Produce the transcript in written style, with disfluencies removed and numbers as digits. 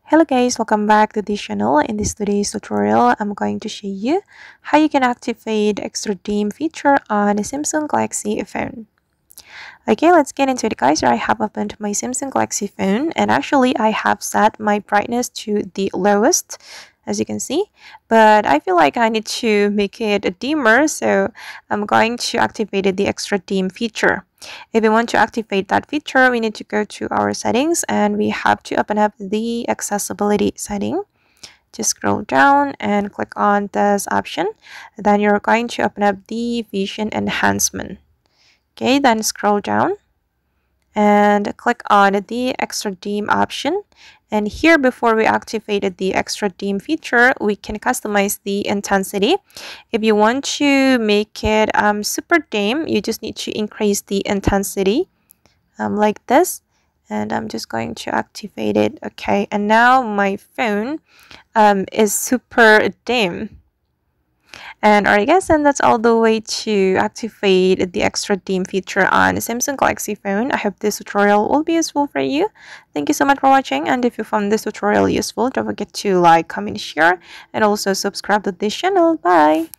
Hello guys, welcome back to this channel. In this today's tutorial, I'm going to show you how you can activate extra dim feature on a Samsung Galaxy phone. Okay, let's get into it guys. I have opened my Samsung Galaxy phone and actually I have set my brightness to the lowest as you can see, but I feel like I need to make it dimmer, so I'm going to activate the extra dim feature. If we want to activate that feature, we need to go to our settings and we have to open up the accessibility setting. Just scroll down and click on this option. Then you're going to open up the vision enhancement. Okay, then scroll down and click on the extra dim option. And here, before we activated the extra dim feature, we can customize the intensity. If you want to make it super dim, you just need to increase the intensity like this. And I'm just going to activate it. Okay, and now my phone is super dim. And alright guys, and that's all the way to activate the extra dim feature on Samsung Galaxy phone. I hope this tutorial will be useful for you. Thank you so much for watching, and if you found this tutorial useful, don't forget to like, comment, share, and also subscribe to this channel. Bye!